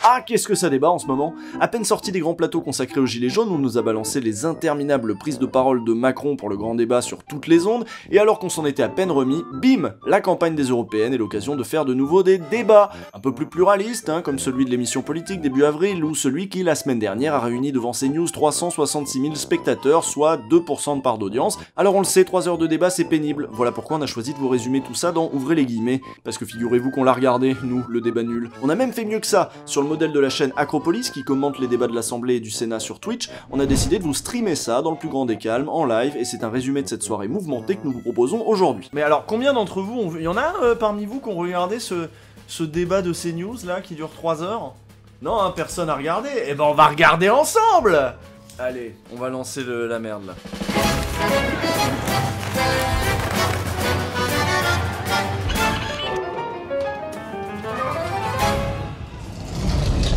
Ah, qu'est-ce que ça débat en ce moment? À peine sorti des grands plateaux consacrés aux gilets jaunes, on nous a balancé les interminables prises de parole de Macron pour le grand débat sur toutes les ondes, et alors qu'on s'en était à peine remis, bim, la campagne des européennes est l'occasion de faire de nouveau des débats, un peu plus pluralistes, hein, comme celui de l'émission politique début avril, ou celui qui, la semaine dernière, a réuni devant CNews 366 000 spectateurs, soit 2% de part d'audience. Alors on le sait, 3 heures de débat c'est pénible, voilà pourquoi on a choisi de vous résumer tout ça dans Ouvrez les guillemets, parce que figurez-vous qu'on l'a regardé, nous, le débat nul. On a même fait mieux que ça, sur le modèle de la chaîne Acropolis qui commente les débats de l'Assemblée et du Sénat sur Twitch, on a décidé de vous streamer ça dans le plus grand des calmes, en live, et c'est un résumé de cette soirée mouvementée que nous vous proposons aujourd'hui. Mais alors, combien d'entre vous, il y en a parmi vous qui ont regardé ce débat de CNews là, qui dure 3 heures? Non, hein, personne a regardé. Eh ben on va regarder ensemble. Allez, on va lancer la merde là.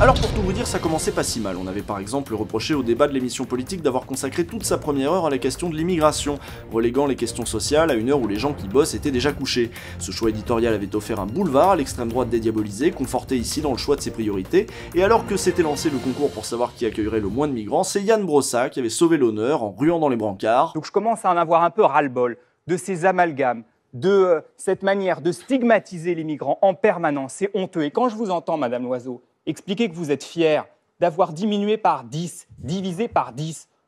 Alors pour tout vous dire, ça commençait pas si mal. On avait par exemple reproché au débat de l'émission politique d'avoir consacré toute sa première heure à la question de l'immigration, reléguant les questions sociales à une heure où les gens qui bossent étaient déjà couchés. Ce choix éditorial avait offert un boulevard à l'extrême droite dédiabolisée, conforté ici dans le choix de ses priorités, et alors que s'était lancé le concours pour savoir qui accueillerait le moins de migrants, c'est Yann Brossa qui avait sauvé l'honneur en ruant dans les brancards. Donc je commence à en avoir un peu ras-le-bol de ces amalgames, de cette manière de stigmatiser les migrants en permanence. C'est honteux. Et quand je vous entends, Madame Loiseau, expliquez que vous êtes fier d'avoir divisé par 10,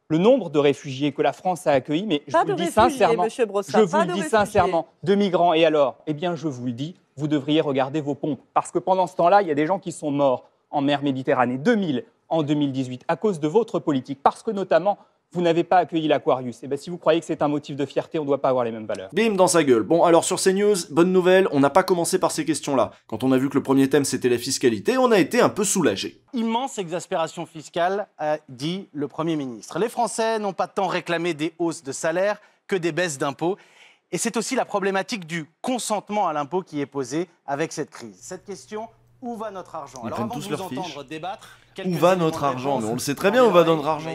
le nombre de réfugiés que la France a accueillis, mais je vous le dis sincèrement, de migrants. Et alors, eh bien, je vous le dis, vous devriez regarder vos pompes, parce que pendant ce temps-là, il y a des gens qui sont morts en mer Méditerranée, 2000 en 2018, à cause de votre politique, parce que notamment, vous n'avez pas accueilli l'Aquarius. Et bien si vous croyez que c'est un motif de fierté, on ne doit pas avoir les mêmes valeurs. Bim, dans sa gueule. Bon, alors sur CNews, bonne nouvelle, on n'a pas commencé par ces questions-là. Quand on a vu que le premier thème c'était la fiscalité, on a été un peu soulagé. Immense exaspération fiscale, a dit le Premier ministre. Les Français n'ont pas tant réclamé des hausses de salaire que des baisses d'impôts. Et c'est aussi la problématique du consentement à l'impôt qui est posée avec cette crise. Cette question, où va notre argent? Ils prennent tous leurs fiches. Débattre, où va notre argent? Mais on le sait très bien où va notre argent.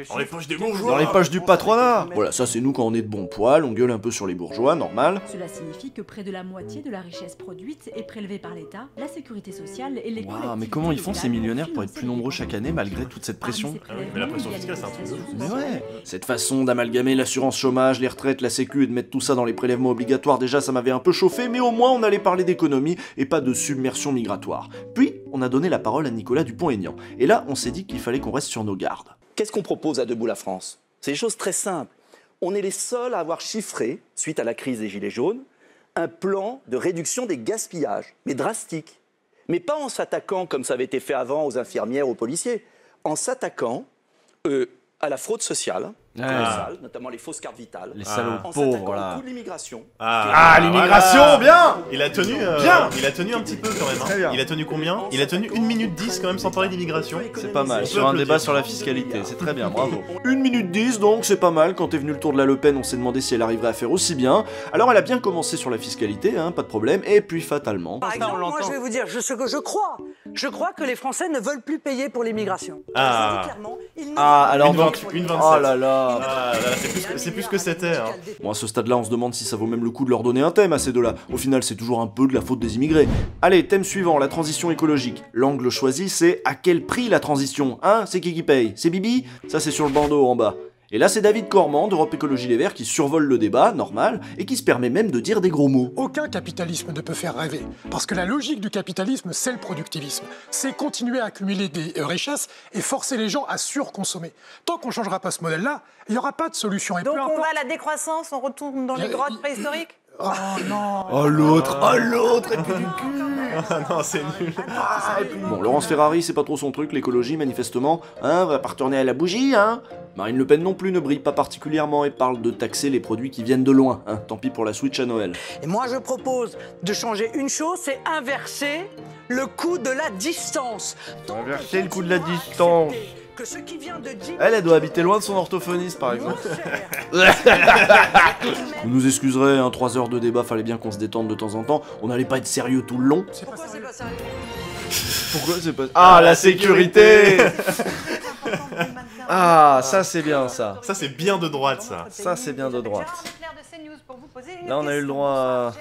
Dans les poches des bourgeois. Dans les poches du patronat. Voilà, ça c'est nous quand on est de bon poil, on gueule un peu sur les bourgeois, normal. Cela signifie que près de la moitié de la richesse produite est prélevée par l'État, la sécurité sociale et les collectivités. Mais comment ils font ces millionnaires pour être plus nombreux chaque année malgré toute cette pression? Mais la pression fiscale c'est un truc de fou. Mais ouais. Cette façon d'amalgamer l'assurance chômage, les retraites, la sécu et de mettre tout ça dans les prélèvements obligatoires, déjà ça m'avait un peu chauffé, mais au moins on allait parler d'économie et pas de submersion migratoire. Puis, on a donné la parole à Nicolas Dupont-Aignan. Et là, on s'est dit qu'il fallait qu'on reste sur nos gardes. Qu'est-ce qu'on propose à Debout la France? C'est des choses très simples. On est les seuls à avoir chiffré, suite à la crise des Gilets jaunes, un plan de réduction des gaspillages, mais drastique. Mais pas en s'attaquant, comme ça avait été fait avant, aux infirmières, aux policiers, en s'attaquant à la fraude sociale, notamment les fausses cartes vitales, les salauds en pauvres là. au coût de l'immigration. L'immigration, voilà. Bien. Il a tenu, bien. Il a tenu un petit peu quand même. Très bien. Il a tenu combien? Il a tenu 1 minute 10 quand même sans parler d'immigration. C'est pas mal, sur un débat sur la fiscalité, c'est très bien, bravo. 1 minute 10 donc, c'est pas mal. Quand est venu le tour de la Le Pen, on s'est demandé si elle arriverait à faire aussi bien. Alors elle a bien commencé sur la fiscalité, hein, pas de problème, et puis fatalement... Par exemple, moi je vais vous dire ce que je crois. Je crois que les Français ne veulent plus payer pour l'immigration. Alors donc... Une 27. Oh là là. C'est plus que c'était. Hein. Bon, à ce stade-là, on se demande si ça vaut même le coup de leur donner un thème à ces deux-là. Au final, c'est toujours un peu de la faute des immigrés. Allez, thème suivant, la transition écologique. L'angle choisi, c'est à quel prix la transition? Hein? C'est qui paye? C'est Bibi? Ça, c'est sur le bandeau en bas. Et là, c'est David Cormand d'Europe Écologie Les Verts qui survole le débat, normal, et qui se permet même de dire des gros mots. Aucun capitalisme ne peut faire rêver, parce que la logique du capitalisme, c'est le productivisme. C'est continuer à accumuler des richesses et forcer les gens à surconsommer. Tant qu'on ne changera pas ce modèle-là, il n'y aura pas de solution. Donc on va à la décroissance, on retourne dans les grottes préhistoriques? Oh non. Oh l'autre, et puis du cul. Non, c'est nul. Bon, Laurence Ferrari, c'est pas trop son truc, l'écologie, manifestement. Hein, va pas retourner à la bougie, hein. Marine Le Pen non plus ne brille pas particulièrement et parle de taxer les produits qui viennent de loin. Hein, tant pis pour la Switch à Noël. Et moi, je propose de changer une chose, c'est inverser le coût de la distance. Inverser le coût de la distance. Que ce qui vient de elle doit habiter loin de son orthophoniste, par exemple. Vous nous excuserez, hein, 3 heures de débat, fallait bien qu'on se détende de temps en temps. On n'allait pas être sérieux tout le long. Pourquoi c'est pas sérieux? Pourquoi c'est pas... Ah, la sécurité. Ah, ça c'est bien, ça. Ça c'est bien de droite, ça. Ça c'est bien de droite. de CNews pour vous Là, on a eu le droit à...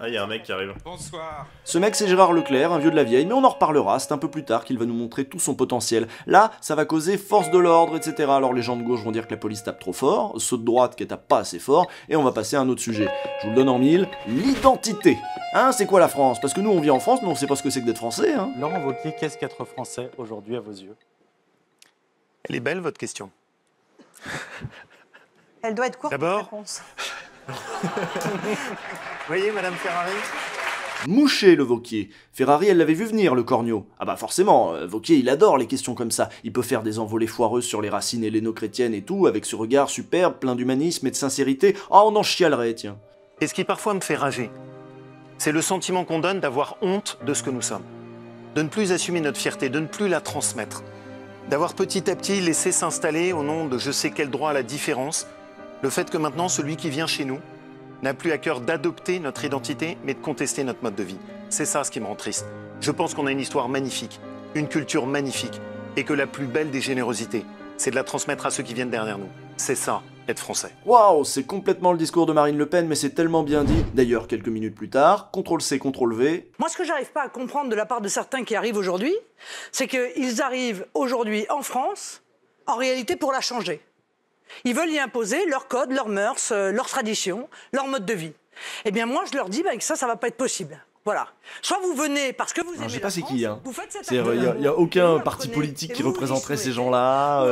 Ah, il y a un mec qui arrive. Bonsoir. Ce mec, c'est Gérard Leclerc, un vieux de la vieille, mais on en reparlera, c'est un peu plus tard qu'il va nous montrer tout son potentiel. Là, ça va causer force de l'ordre, etc. Alors les gens de gauche vont dire que la police tape trop fort, ceux de droite qu'elle tape pas assez fort, et on va passer à un autre sujet. Je vous le donne en mille, l'identité. Hein, c'est quoi la France? Parce que nous, on vit en France, mais on sait pas ce que c'est que d'être français, hein. Laurent Wauquiez, qu'est-ce qu'être français aujourd'hui à vos yeux? Elle est belle, votre question. Elle doit être courte, D'abord. cette réponse. Vous voyez, Madame Ferrari? Mouché, le Wauquiez. Ferrari, elle l'avait vu venir, le corneau. Ah bah forcément, Wauquiez, il adore les questions comme ça. Il peut faire des envolées foireuses sur les racines helléno-chrétiennes et tout, avec ce regard superbe, plein d'humanisme et de sincérité. Ah, on en chialerait, tiens. Et ce qui parfois me fait rager, c'est le sentiment qu'on donne d'avoir honte de ce que nous sommes. De ne plus assumer notre fierté, de ne plus la transmettre. D'avoir petit à petit laissé s'installer, au nom de je sais quel droit à la différence, le fait que maintenant, celui qui vient chez nous n'a plus à cœur d'adopter notre identité, mais de contester notre mode de vie. C'est ça ce qui me rend triste. Je pense qu'on a une histoire magnifique, une culture magnifique, et que la plus belle des générosités, c'est de la transmettre à ceux qui viennent derrière nous. C'est ça, être français. Waouh, c'est complètement le discours de Marine Le Pen, mais c'est tellement bien dit. D'ailleurs, quelques minutes plus tard, CTRL-C, CTRL-V. Moi, ce que j'arrive pas à comprendre de la part de certains qui arrivent aujourd'hui, c'est qu'ils arrivent aujourd'hui en France, en réalité, pour la changer. Ils veulent y imposer leurs codes, leurs mœurs, leurs traditions, leur mode de vie. Eh bien, moi, je leur dis que ça va pas être possible. Voilà. Soit vous venez parce que vous aimez Je sais la pas c'est France, qui, hein. vous faites cette Il n'y a aucun parti politique qui représenterait ces gens-là.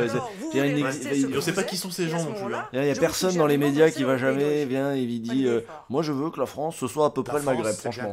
On sait pas qui sont ces gens non plus. Il n'y a personne dans les médias qui va jamais, vient et il dit moi je veux que la France ce soit à peu près le Maghreb, franchement.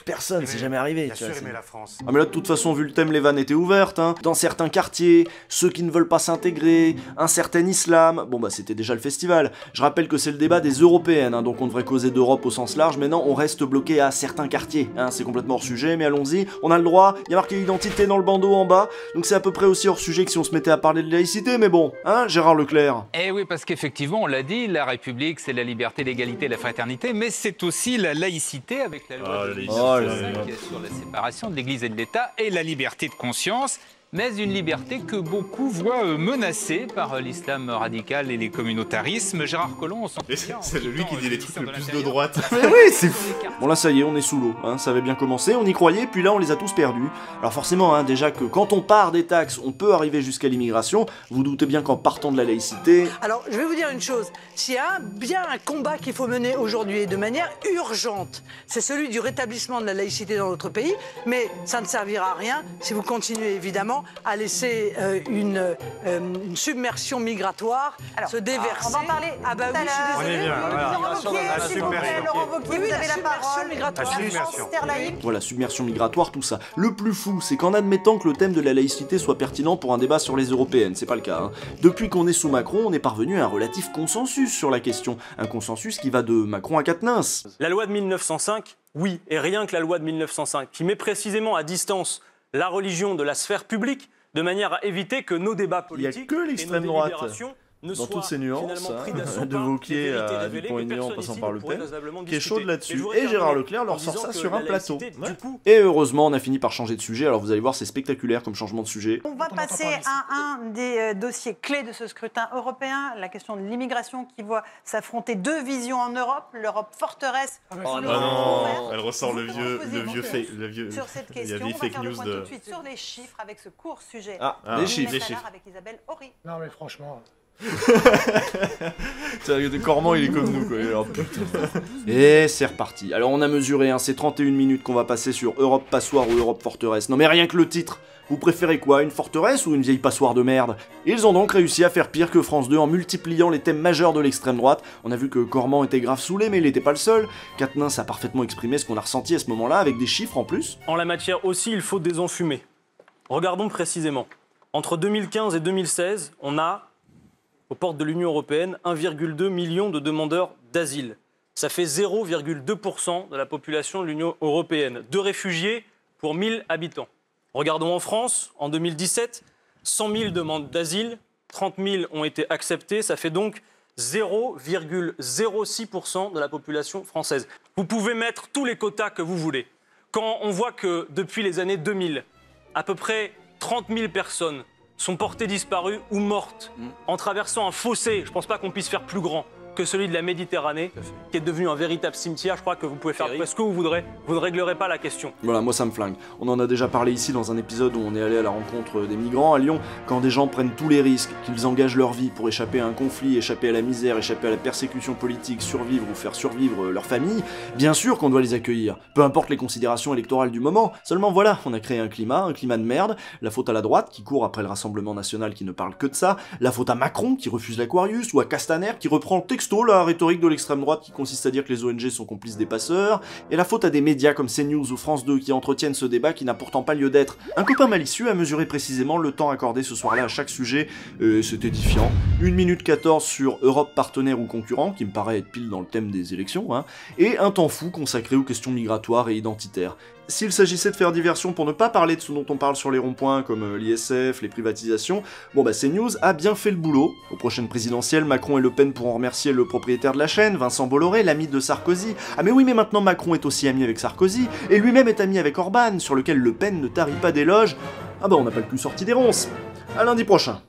Personne, c'est jamais arrivé. Bien sûr, aimer la France. Ah mais là de toute façon vu le thème les vannes étaient ouvertes, hein. Dans certains quartiers, ceux qui ne veulent pas s'intégrer, un certain islam, bon bah c'était déjà le festival. Je rappelle que c'est le débat des européennes, hein, donc on devrait causer d'Europe au sens large, mais non on reste bloqué à certains quartiers, hein, c'est complètement hors sujet, mais allons-y, on a le droit, il y a marqué identité dans le bandeau en bas, donc c'est à peu près aussi hors sujet que si on se mettait à parler de laïcité, mais bon, hein Gérard Leclerc. Eh oui, parce qu'effectivement, on l'a dit, la République, c'est la liberté, l'égalité, la fraternité, mais c'est aussi la laïcité avec la loi de 1905 sur la séparation de l'Église et de l'État et la liberté de conscience, mais une liberté que beaucoup voient menacée par l'islam radical et les communautarismes. Gérard Collomb, on s'en souvient. C'est lui qui dit les trucs le plus de droite. Mais oui, c'est fou. Bon là ça y est, on est sous l'eau, hein. Ça avait bien commencé, on y croyait, puis là on les a tous perdus. Alors forcément, hein, déjà que quand on part des taxes, on peut arriver jusqu'à l'immigration, vous doutez bien qu'en partant de la laïcité... Alors, je vais vous dire une chose. S'il y a bien un combat qu'il faut mener aujourd'hui et de manière urgente, c'est celui du rétablissement de la laïcité dans notre pays, mais ça ne servira à rien si vous continuez évidemment à laisser une submersion migratoire se déverser. On va en parler Ah bah tout à oui, l'heure. je suis désolée. Laurent Wauquiez, vous avez la parole. migratoire. La France terre-laïque. Voilà, submersion migratoire, tout ça. Le plus fou, c'est qu'en admettant que le thème de la laïcité soit pertinent pour un débat sur les européennes, c'est pas le cas, hein. Depuis qu'on est sous Macron, on est parvenu à un relatif consensus sur la question. Un consensus qui va de Macron à Quatennens. La loi de 1905, oui, et rien que la loi de 1905, qui met précisément à distance la religion de la sphère publique, de manière à éviter que nos débats politiques que l'extrême droite ne dans toutes ses nuances, hein, de Wauquiez à Dupont-Aignan en passant par Le Pen, qui est chaude là-dessus, et Gérard Leclerc leur sort ça sur un plateau. Et heureusement, on a fini par changer de sujet, alors vous allez voir, c'est spectaculaire comme changement de sujet. On va passer à un des dossiers clés de ce scrutin européen, la question de l'immigration qui voit s'affronter deux visions en Europe, l'Europe forteresse. Oh non, elle ressort le vieux fake sur cette question. On va faire le point tout de suite sur les chiffres avec ce court sujet. Les chiffres. Avec Isabelle Horry. Non mais franchement... Cormand il est comme nous quoi. Alors, et c'est reparti. Alors on a mesuré, hein, c'est 31 minutes qu'on va passer sur Europe passoire ou Europe forteresse. Non mais rien que le titre. Vous préférez quoi, une forteresse ou une vieille passoire de merde? Ils ont donc réussi à faire pire que France 2 en multipliant les thèmes majeurs de l'extrême droite. On a vu que Cormand était grave saoulé, mais il n'était pas le seul. Quatennens a parfaitement exprimé ce qu'on a ressenti à ce moment-là, avec des chiffres en plus. En la matière aussi, il faut désenfumer. Regardons précisément. Entre 2015 et 2016, on a, aux portes de l'Union européenne, 1,2 million de demandeurs d'asile. Ça fait 0,2% de la population de l'Union européenne. 2 réfugiés pour 1000 habitants. Regardons en France, en 2017, 100 000 demandes d'asile, 30 000 ont été acceptées, ça fait donc 0,06% de la population française. Vous pouvez mettre tous les quotas que vous voulez. Quand on voit que depuis les années 2000, à peu près 30 000 personnes sont portées disparues ou mortes en traversant un fossé, je ne pense pas qu'on puisse faire plus grand, que celui de la Méditerranée, qui est devenu un véritable cimetière. Je crois que vous pouvez faire ce que vous voudrez, vous ne réglerez pas la question. Voilà, moi ça me flingue. On en a déjà parlé ici dans un épisode où on est allé à la rencontre des migrants à Lyon. Quand des gens prennent tous les risques, qu'ils engagent leur vie pour échapper à un conflit, échapper à la misère, échapper à la persécution politique, survivre ou faire survivre leur famille, bien sûr qu'on doit les accueillir. Peu importe les considérations électorales du moment. Seulement voilà, on a créé un climat de merde. La faute à la droite qui court après le Rassemblement national qui ne parle que de ça. La faute à Macron qui refuse l'Aquarius, ou à Castaner qui reprend texto la rhétorique de l'extrême droite qui consiste à dire que les ONG sont complices des passeurs, et la faute à des médias comme CNews ou France 2 qui entretiennent ce débat qui n'a pourtant pas lieu d'être. Un copain malicieux a mesuré précisément le temps accordé ce soir-là à chaque sujet, et c'est édifiant. 1 minute 14 sur Europe partenaire ou concurrent, qui me paraît être pile dans le thème des élections, hein, et un temps fou consacré aux questions migratoires et identitaires. S'il s'agissait de faire diversion pour ne pas parler de ce dont on parle sur les ronds-points, comme l'ISF, les privatisations, bon bah CNews a bien fait le boulot. Aux prochaines présidentielles, Macron et Le Pen pourront remercier le propriétaire de la chaîne, Vincent Bolloré, l'ami de Sarkozy. Ah mais oui, mais maintenant Macron est aussi ami avec Sarkozy, et lui-même est ami avec Orban, sur lequel Le Pen ne tarit pas d'éloges. Ah bah on n'a pas le cul sorti des ronces. À lundi prochain.